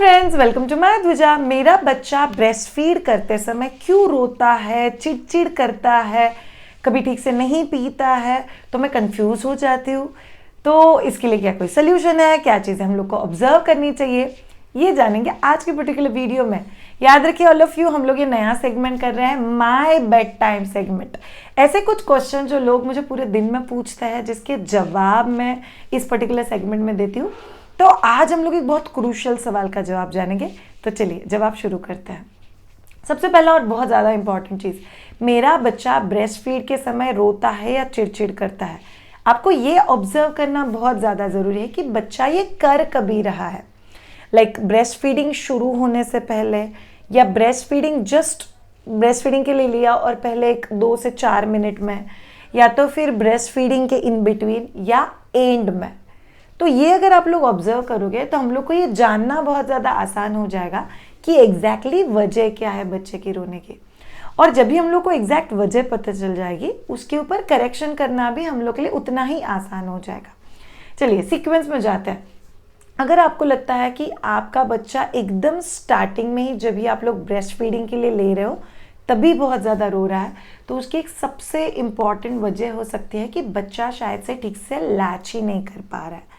Friends, welcome to my ध्वजा। मेरा बच्चा ब्रेस्ट फीड करते समय क्यों रोता है, चिड़चिड़ करता है, कभी ठीक से नहीं पीता है, तो मैं कंफ्यूज हो जाती हूँ। तो इसके लिए क्या कोई सोल्यूशन है, क्या चीज़ें हम लोग को ऑब्जर्व करनी चाहिए, ये जानेंगे आज के पर्टिकुलर वीडियो में। याद रखिए ऑल ऑफ यू, हम लोग ये नया सेगमेंट कर रहे हैं, माय बेड टाइम सेगमेंट। ऐसे कुछ क्वेश्चन जो लोग मुझे पूरे दिन में पूछते हैं, जिसके जवाब मैं इस पर्टिकुलर सेगमेंट में देती हूँ। तो आज हम लोग एक बहुत क्रूशियल सवाल का जवाब जानेंगे। तो चलिए जवाब शुरू करते हैं। सबसे पहला और बहुत ज़्यादा इंपॉर्टेंट चीज़, मेरा बच्चा ब्रेस्ट फीड के समय रोता है या चिड़चिड़ करता है। आपको ये ऑब्जर्व करना बहुत ज़्यादा ज़रूरी है कि बच्चा ये कर कभी रहा है। लाइक ब्रेस्ट फीडिंग शुरू होने से पहले, या breast feeding just breast feeding के लिए लिया और पहले 2 से 4 मिनट में, या तो फिर ब्रेस्ट फीडिंग के इन बिटवीन या एंड में। तो ये अगर आप लोग ऑब्जर्व करोगे तो हम लोग को ये जानना बहुत ज़्यादा आसान हो जाएगा कि एग्जैक्टली वजह क्या है बच्चे की रोने की। और जब भी हम लोग को एग्जैक्ट वजह पता चल जाएगी, उसके ऊपर करेक्शन करना भी हम लोग के लिए उतना ही आसान हो जाएगा। चलिए सीक्वेंस में जाते हैं। अगर आपको लगता है कि आपका बच्चा एकदम स्टार्टिंग में ही, जब भी आप लोग ब्रेस्ट फीडिंग के लिए ले रहे हो तभी बहुत ज़्यादा रो रहा है, तो उसकी एक सबसे इम्पॉर्टेंट वजह हो सकती है कि बच्चा शायद से ठीक से लैच ही नहीं कर पा रहा है।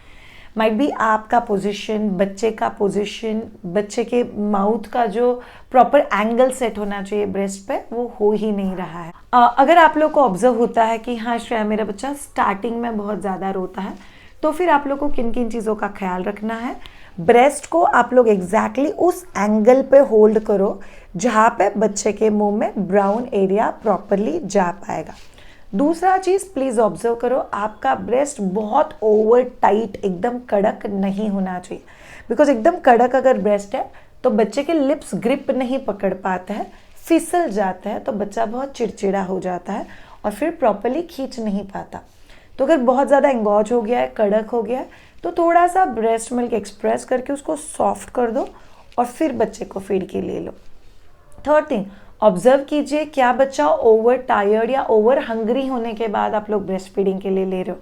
माइट बी आपका पोजीशन, बच्चे का पोजीशन, बच्चे के माउथ का जो प्रॉपर एंगल सेट होना चाहिए ब्रेस्ट पे, वो हो ही नहीं रहा है। अगर आप लोग को ऑब्जर्व होता है कि हाँ श्रेया, मेरा बच्चा स्टार्टिंग में बहुत ज़्यादा रोता है, तो फिर आप लोग को किन किन चीज़ों का ख्याल रखना है। ब्रेस्ट को आप लोग एग्जैक्टली उस एंगल पे होल्ड करो जहाँ पे बच्चे के मुंह में ब्राउन एरिया प्रॉपरली जा पाएगा। दूसरा चीज़ प्लीज़ ऑब्जर्व करो, आपका ब्रेस्ट बहुत ओवर टाइट, एकदम कड़क नहीं होना चाहिए। बिकॉज एकदम कड़क अगर ब्रेस्ट है तो बच्चे के लिप्स ग्रिप नहीं पकड़ पाते हैं, फिसल जाते हैं, तो बच्चा बहुत चिड़चिड़ा हो जाता है और फिर प्रॉपरली खींच नहीं पाता। तो अगर बहुत ज़्यादा एंगॉज हो गया है, कड़क हो गया है, तो थोड़ा सा ब्रेस्ट मिल्क एक्सप्रेस करके उसको सॉफ्ट कर दो और फिर बच्चे को फीड के लिए लो। थर्ड थिंग, ऑब्जर्व कीजिए क्या बच्चा ओवर टायर्ड या ओवर हंग्री होने के बाद आप लोग ब्रेस्ट फीडिंग के लिए ले रहे हो।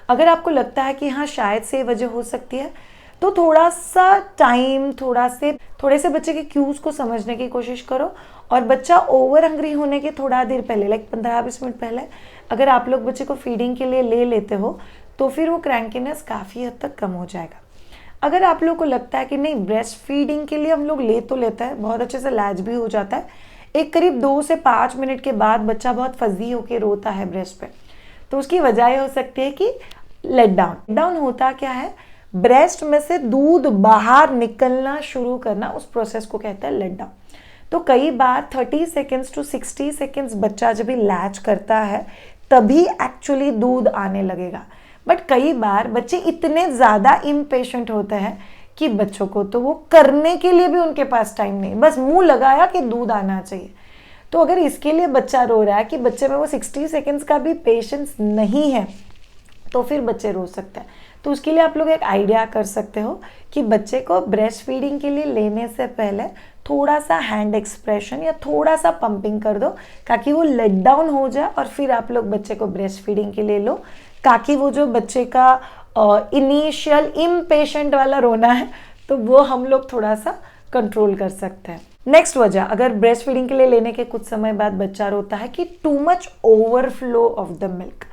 अगर आपको लगता है कि हाँ शायद से वजह हो सकती है, तो थोड़ा सा टाइम, थोड़े से बच्चे के क्यूज को समझने की कोशिश करो। और बच्चा ओवर हंग्री होने के थोड़ा देर पहले, लाइक 15-20 मिनट पहले अगर आप लोग बच्चे को फीडिंग के लिए ले लेते हो, तो फिर वो क्रैंकीनेस काफ़ी हद तक कम हो जाएगा। अगर आप लोग को लगता है कि नहीं, ब्रेस्ट फीडिंग के लिए हम लोग ले तो लेते हैं, बहुत अच्छे से लैच भी हो जाता है, एक करीब 2 से 5 मिनट के बाद बच्चा बहुत फजी होके रोता है ब्रेस्ट पे, तो उसकी वजह ये हो सकती है कि लेट डाउन होता क्या है, ब्रेस्ट में से दूध बाहर निकलना शुरू करना, उस प्रोसेस को कहते हैं लेट डाउन। तो कई बार 30 सेकेंड्स टू 60 सेकेंड्स बच्चा जब भी लैच करता है तभी एक्चुअली दूध आने लगेगा। बट कई बार बच्चे इतने ज़्यादा इम्पेशेंट होते हैं कि बच्चों को तो वो करने के लिए भी उनके पास टाइम नहीं, बस मुंह लगाया कि दूध आना चाहिए। तो अगर इसके लिए बच्चा रो रहा है कि बच्चे में वो 60 सेकेंड्स का भी पेशेंस नहीं है, तो फिर बच्चे रो सकते हैं। तो उसके लिए आप लोग एक आइडिया कर सकते हो कि बच्चे को ब्रेस्ट फीडिंग के लिए लेने से पहले थोड़ा सा हैंड एक्सप्रेशन या थोड़ा सा पंपिंग कर दो, ताकि वो लेट डाउन हो जाए और फिर आप लोग बच्चे को ब्रेस्ट फीडिंग के लिए लो, ताकि वो जो बच्चे का इनिशियल इम्पेशेंट वाला रोना है, तो वो हम लोग थोड़ा सा कंट्रोल कर सकते हैं। नेक्स्ट वजह, अगर ब्रेस्ट फीडिंग के लिए लेने के कुछ समय बाद बच्चा रोता है कि too much overflow of the milk.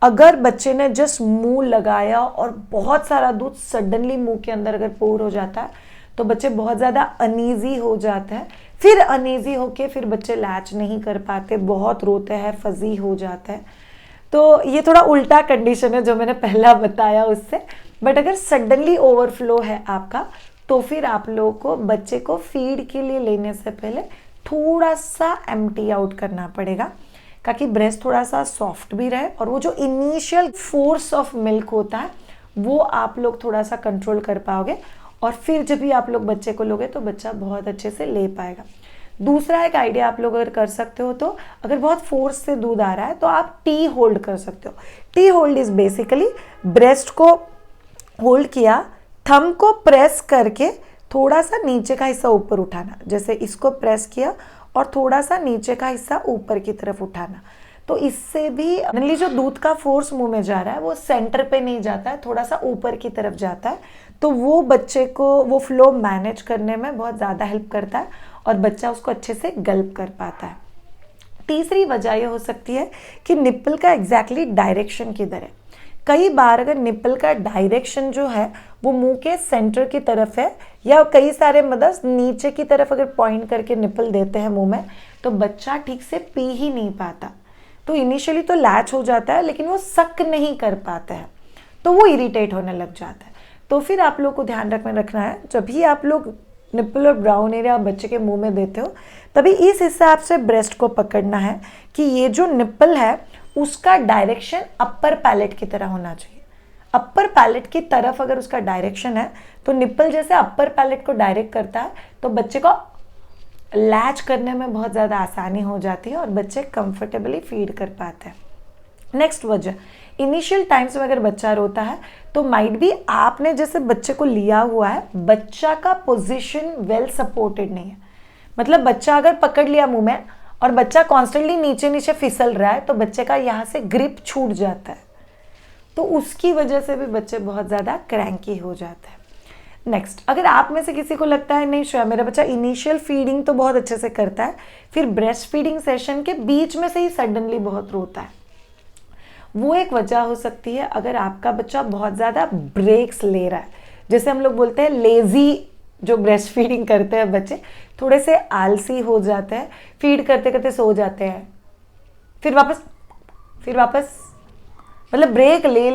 अगर बच्चे ने जस्ट मुंह लगाया और बहुत सारा दूध सडनली मुंह के अंदर अगर पोर हो जाता है, तो बच्चे बहुत ज़्यादा अनईजी हो जाते हैं। फिर अनईजी होके फिर बच्चे लैच नहीं कर पाते, बहुत रोते हैं, फजी हो जाते हैं। तो ये थोड़ा उल्टा कंडीशन है जो मैंने पहला बताया उससे। बट अगर सडनली ओवरफ्लो है आपका, तो फिर आप लोगों को बच्चे को फीड के लिए लेने से पहले थोड़ा सा एम्प्टी आउट करना पड़ेगा, ताकि ब्रेस्ट थोड़ा सा सॉफ्ट भी रहे और वो जो इनिशियल फोर्स ऑफ मिल्क होता है वो आप लोग थोड़ा सा कंट्रोल कर पाओगे। और फिर जब भी आप लोग बच्चे को लोगे तो बच्चा बहुत अच्छे से ले पाएगा। दूसरा एक आइडिया आप लोग अगर कर सकते हो, तो अगर बहुत फोर्स से दूध आ रहा है तो आप टी होल्ड कर सकते हो। T hold is basically breast को होल्ड किया, थंब को प्रेस करके थोड़ा सा नीचे का हिस्सा ऊपर उठाना, जैसे इसको प्रेस किया और थोड़ा सा नीचे का हिस्सा ऊपर की तरफ उठाना। तो इससे भी जो दूध का फोर्स मुंह में जा रहा है वो सेंटर पे नहीं जाता है, थोड़ा सा ऊपर की तरफ जाता है, तो वो बच्चे को वो फ्लो मैनेज करने में बहुत ज़्यादा हेल्प करता है और बच्चा उसको अच्छे से गल्प कर पाता है। तीसरी वजह ये हो सकती है कि निप्पल का एग्जैक्टली डायरेक्शन किधर है। कई बार अगर निप्पल का डायरेक्शन जो है वो मुंह के सेंटर की तरफ है, या कई सारे मदर्स नीचे की तरफ अगर पॉइंट करके निप्पल देते हैं मुंह में, तो बच्चा ठीक से पी ही नहीं पाता। तो इनिशियली तो लैच हो जाता है लेकिन वो सक नहीं कर पाता है, तो वो इरिटेट होने लग जाता है। तो फिर आप लोग को ध्यान रखना है, जब भी आप लोग निप्पल और ब्राउन एरिया बच्चे के मुंह में देते हो तभी इस हिसाब से ब्रेस्ट को पकड़ना है कि ये जो निप्पल है उसका डायरेक्शन अपर पैलेट की तरह होना चाहिए। अपर पैलेट की तरफ अगर उसका डायरेक्शन है तो निप्पल जैसे अपर पैलेट को डायरेक्ट करता है तो बच्चे को लैच करने में बहुत ज़्यादा आसानी हो जाती है और बच्चे कंफर्टेबली फीड कर पाते हैं। नेक्स्ट वजह, इनिशियल टाइम्स में अगर बच्चा रोता है तो माइट भी आपने जैसे बच्चे को लिया हुआ है, बच्चा का पोजीशन वेल सपोर्टेड नहीं है। मतलब बच्चा अगर पकड़ लिया मुंह में और बच्चा कॉन्स्टेंटली नीचे नीचे फिसल रहा है तो बच्चे का यहाँ से ग्रिप छूट जाता है, तो उसकी वजह से भी बच्चे बहुत ज़्यादा क्रैंकी हो जाते हैं। नेक्स्ट, अगर आप में से किसी को लगता है नहीं श्रेया मेरा बच्चा इनिशियल फीडिंग तो बहुत अच्छे से करता है, फिर ब्रेस्ट फीडिंग सेशन के बीच में से ही सडनली बहुत रोता है, वो एक वजह हो सकती है। अगर आपका बच्चा बहुत ज़्यादा ब्रेक्स ले रहा है, जैसे हम लोग बोलते हैं लेज़ी, जो ब्रेस्ट फीडिंग करते हैं बच्चे थोड़े से आलसी हो जाते हैं, फीड करते करते सो जाते हैं, फिर वापस मतलब ब्रेक ले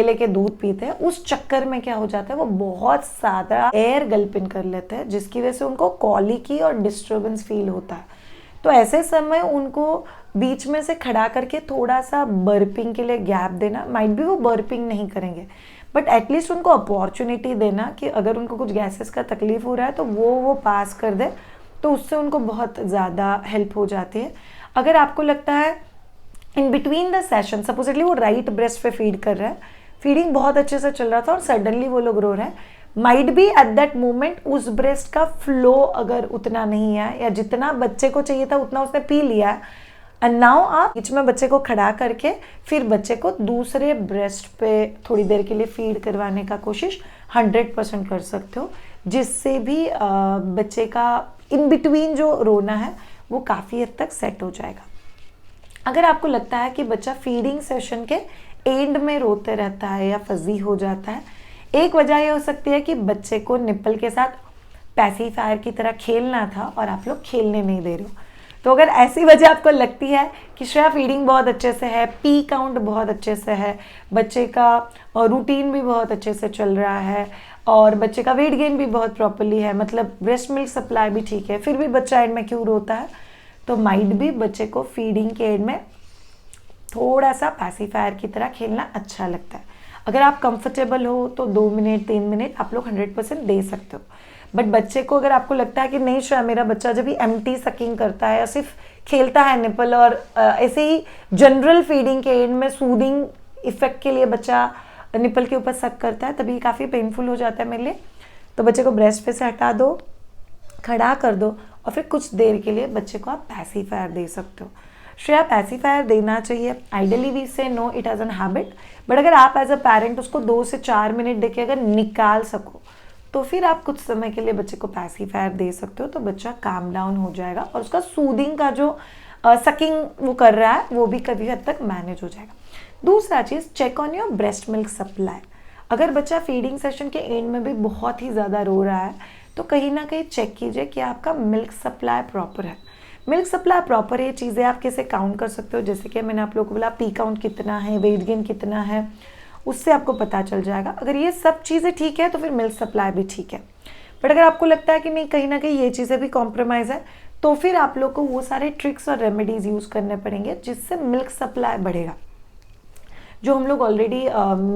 लेके दूध पीते हैं। उस चक्कर में क्या हो जाता है, वो बहुत ज़्यादा एयर गल्पिन कर लेते हैं जिसकी वजह से उनको कॉलिकी और डिस्टर्बेंस फील होता है। तो ऐसे समय उनको बीच में से खड़ा करके थोड़ा सा बर्पिंग के लिए गैप देना, माइट भी वो बर्पिंग नहीं करेंगे बट एटलीस्ट उनको अपॉर्चुनिटी देना कि अगर उनको कुछ गैसेस का तकलीफ हो रहा है तो वो पास कर दे, तो उससे उनको बहुत ज़्यादा हेल्प हो जाती है। अगर आपको लगता है in between the session supposedly वो राइट ब्रेस्ट पे फीड कर रहा है, फीडिंग बहुत अच्छे से चल रहा था और सडनली वो लोग रो रहे हैं, might be at that moment उस ब्रेस्ट का फ्लो अगर उतना नहीं है या जितना बच्चे को चाहिए था उतना उसने पी लिया है, एंड नाउ आप बीच में बच्चे को खड़ा करके फिर बच्चे को दूसरे ब्रेस्ट पे थोड़ी देर के लिए फीड करवाने का कोशिश 100% कर सकते हो, जिससे भी बच्चे का इन बिटवीन जो रोना है वो काफ़ी हद तक सेट हो जाएगा। अगर आपको लगता है कि बच्चा फीडिंग सेशन के एंड में रोते रहता है या फजी हो जाता है, एक वजह यह हो सकती है कि बच्चे को निप्पल के साथ पैसिफायर की तरह खेलना था और आप लोग खेलने नहीं दे रहे हो। तो अगर ऐसी वजह आपको लगती है कि श्रेया फीडिंग बहुत अच्छे से है, पी काउंट बहुत अच्छे से है, बच्चे का रूटीन भी बहुत अच्छे से चल रहा है और बच्चे का वेट गेन भी बहुत प्रॉपरली है, मतलब ब्रेस्ट मिल्क सप्लाई भी ठीक है, फिर भी बच्चा एंड में क्यों रोता है, तो माइट भी बच्चे को फीडिंग के एंड में थोड़ा सा पैसिफायर की तरह खेलना अच्छा लगता है। अगर आप कंफर्टेबल हो तो 2 मिनट 3 मिनट आप लोग 100% दे सकते हो, बट बच्चे को अगर आपको लगता है कि नहीं श्रेया मेरा बच्चा जब भी एम्प्टी सकिंग करता है या सिर्फ खेलता है निप्पल और ऐसे ही जनरल फीडिंग के एंड में सूदिंग इफेक्ट के लिए बच्चा निप्पल के ऊपर सक करता है, तभी काफ़ी पेनफुल हो जाता है मेरे लिए, तो बच्चे को ब्रेस्ट पे से हटा दो, खड़ा कर दो और फिर कुछ देर के लिए बच्चे को आप पैसिफायर दे सकते हो। श्रेया पैसिफायर देना चाहिए, ideally we say no it as an habit, but अगर आप एज अ पेरेंट उसको 2 से 4 मिनट देके अगर निकाल सको तो फिर आप कुछ समय के लिए बच्चे को पैसिफायर दे सकते हो, तो बच्चा काम डाउन हो जाएगा और उसका सूदिंग का जो सकिंग वो कर रहा है वो भी कभी हद तक मैनेज हो जाएगा। दूसरा चीज़, check on your breast milk supply. अगर बच्चा फीडिंग सेशन के एंड में भी बहुत ही ज़्यादा रो रहा है तो कहीं ना कहीं चेक कीजिए कि आपका मिल्क सप्लाई प्रॉपर है। मिल्क सप्लाई प्रॉपर है, चीज़ें आप कैसे काउंट कर सकते हो, जैसे कि मैंने आप लोगों को बोला पी काउंट कितना है, वेट गेन कितना है, उससे आपको पता चल जाएगा। अगर ये सब चीज़ें ठीक है तो फिर मिल्क सप्लाई भी ठीक है, बट अगर आपको लगता है कि नहीं कहीं ना कहीं ये चीज़ें भी कॉम्प्रोमाइज़ है तो फिर आप लोग को वो सारे ट्रिक्स और रेमेडीज़ यूज़ करने पड़ेंगे जिससे मिल्क सप्लाई बढ़ेगा, जो हम लोग ऑलरेडी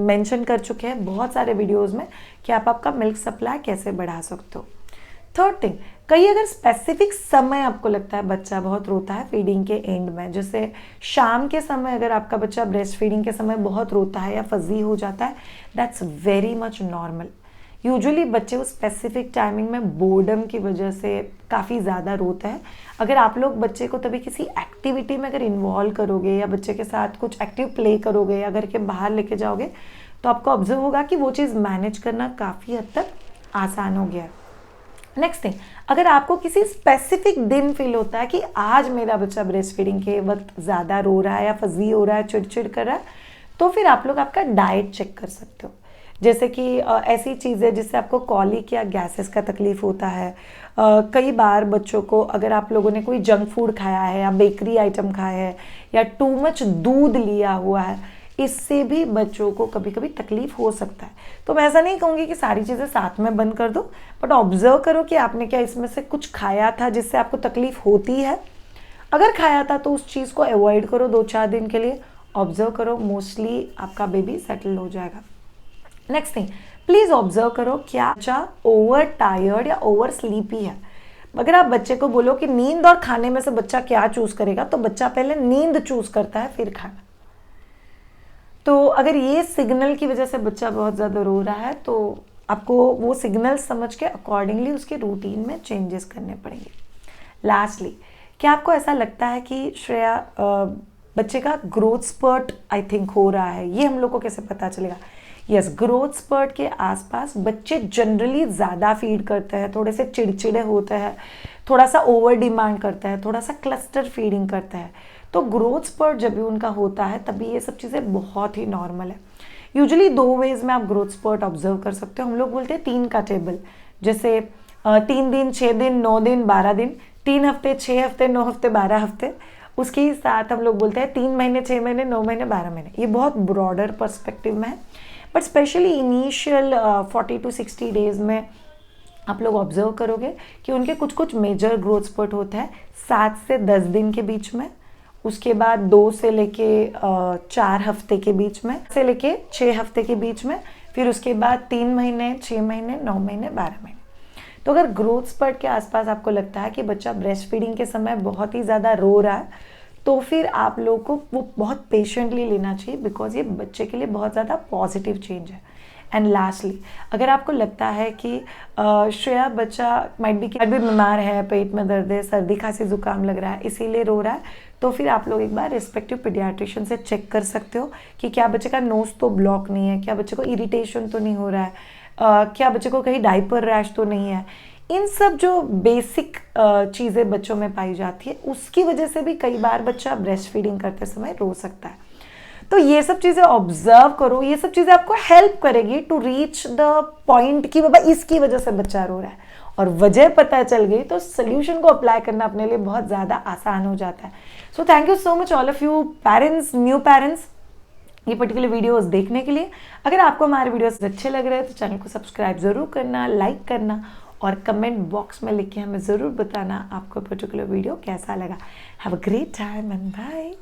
मेंशन कर चुके हैं बहुत सारे वीडियोस में कि आप आपका मिल्क सप्लाई कैसे बढ़ा सकते हो। थर्ड थिंग, कई अगर स्पेसिफिक समय आपको लगता है बच्चा बहुत रोता है फीडिंग के एंड में, जैसे शाम के समय अगर आपका बच्चा ब्रेस्ट फीडिंग के समय बहुत रोता है या फजी हो जाता है, that's very much normal. Usually बच्चे उस स्पेसिफिक टाइमिंग में बोर्डम की वजह से काफ़ी ज़्यादा रोते हैं। अगर आप लोग बच्चे को तभी किसी एक्टिविटी में अगर इन्वॉल्व करोगे या बच्चे के साथ कुछ एक्टिव प्ले करोगे या घर के बाहर लेके जाओगे तो आपको ऑब्जर्व होगा कि वो चीज़ मैनेज करना काफ़ी हद तक आसान हो गया है। नेक्स्ट थिंग, अगर आपको किसी स्पेसिफिक दिन फील होता है कि आज मेरा बच्चा ब्रेस्ट फीडिंग के वक्त ज़्यादा रो रहा है या फजी हो रहा है, चिड़चिड़ कर रहा है, तो फिर आप लोग आपका डाइट चेक कर सकते हो। जैसे कि ऐसी चीज़ें जिससे आपको कॉलिक या गैसेस का तकलीफ होता है। कई बार बच्चों को, अगर आप लोगों ने कोई जंक फूड खाया है या बेकरी आइटम खाया है या टू मच दूध लिया हुआ है, इससे भी बच्चों को कभी कभी तकलीफ हो सकता है। तो मैं ऐसा नहीं कहूँगी कि सारी चीज़ें साथ में बंद कर दो, बट ऑब्जर्व करो कि आपने क्या इसमें से कुछ खाया था जिससे आपको तकलीफ होती है। अगर खाया था तो उस चीज़ को अवॉइड करो 2-4 दिन के लिए। ऑब्जर्व करो, मोस्टली आपका बेबी सेटल हो जाएगा। नेक्स्ट थिंग, प्लीज़ ऑब्जर्व करो क्या बच्चा ओवर टायर्ड या ओवर स्लीपी है। अगर आप बच्चे को बोलो कि नींद और खाने में से बच्चा क्या चूज़ करेगा, तो बच्चा पहले नींद चूज़ करता है फिर खाना। तो अगर ये सिग्नल की वजह से बच्चा बहुत ज़्यादा रो रहा है, तो आपको वो सिग्नल समझ के अकॉर्डिंगली उसके रूटीन में चेंजेस करने पड़ेंगे। लास्टली, क्या आपको ऐसा लगता है कि श्रेया बच्चे का ग्रोथ स्पर्ट आई थिंक हो रहा है? ये हम लोग को कैसे पता चलेगा? यस, ग्रोथ स्पर्ट के आसपास बच्चे जनरली ज़्यादा फीड करते हैं, थोड़े से चिड़चिड़े होते हैं, थोड़ा सा ओवर डिमांड करते हैं, थोड़ा सा क्लस्टर फीडिंग करते हैं। तो ग्रोथ स्पर्ट जब भी उनका होता है तभी ये सब चीज़ें बहुत ही नॉर्मल है। यूजुअली 2 वेज में आप ग्रोथ स्पर्ट ऑब्जर्व कर सकते हो। हम लोग बोलते हैं 3 का टेबल, जैसे 3 दिन, 6 दिन, 9 दिन, 12 दिन, 3 हफ्ते, 6 हफ्ते, 9 हफ्ते, 12 हफ्ते। उसके साथ हम लोग बोलते हैं 3 महीने, 6 महीने, 9 महीने, 12 महीने। ये बहुत ब्रॉडर पर्सपेक्टिव में है, but specially initial 40 to 60 days में आप लोग ऑब्जर्व करोगे कि उनके कुछ कुछ मेजर ग्रोथ स्पर्ट होता है 7 से 10 दिन के बीच में, उसके बाद 2 से लेके 4 हफ्ते के बीच में, से लेके 6 हफ्ते के बीच में, फिर उसके बाद 3 महीने, 6 महीने, 9 महीने, 12 महीने। तो अगर ग्रोथ स्पर्ट के आसपास आपको लगता है कि बच्चा ब्रेस्ट फीडिंग के समय बहुत ही ज़्यादा रो रहा है, तो फिर आप लोगों को वो बहुत पेशेंटली लेना चाहिए, बिकॉज ये बच्चे के लिए बहुत ज़्यादा पॉजिटिव चेंज है। एंड लास्टली, अगर आपको लगता है कि श्रेया बच्चा माइट भी बीमार है, पेट में दर्द है, सर्दी खांसी जुकाम लग रहा है, इसीलिए रो रहा है, तो फिर आप लोग एक बार रिस्पेक्टिव पीडियाट्रिशियन से चेक कर सकते हो कि क्या बच्चे का नोज तो ब्लॉक नहीं है, क्या बच्चे को इरिटेशन तो नहीं हो रहा है, क्या बच्चे को कहीं डाइपर रैश तो नहीं है। इन सब जो बेसिक चीज़ें बच्चों में पाई जाती है, उसकी वजह से भी कई बार बच्चा ब्रेस्ट फीडिंग करते समय रो सकता है। तो ये सब चीज़ें ऑब्जर्व करो, ये सब चीज़ें आपको हेल्प करेगी टू रीच द पॉइंट कि बाबा इसकी वजह से बच्चा रो रहा है, और वजह पता चल गई तो सोल्यूशन को अप्लाई करना अपने लिए बहुत ज़्यादा आसान हो जाता है। So thank you so much all of you parents, new parents, ये पर्टिकुलर वीडियोस देखने के लिए। अगर आपको हमारे वीडियोस अच्छे लग रहे हैं तो चैनल को सब्सक्राइब ज़रूर करना, लाइक करना, और कमेंट बॉक्स में लिख के हमें ज़रूर बताना आपको पर्टिकुलर वीडियो कैसा लगा। Have a great time and bye.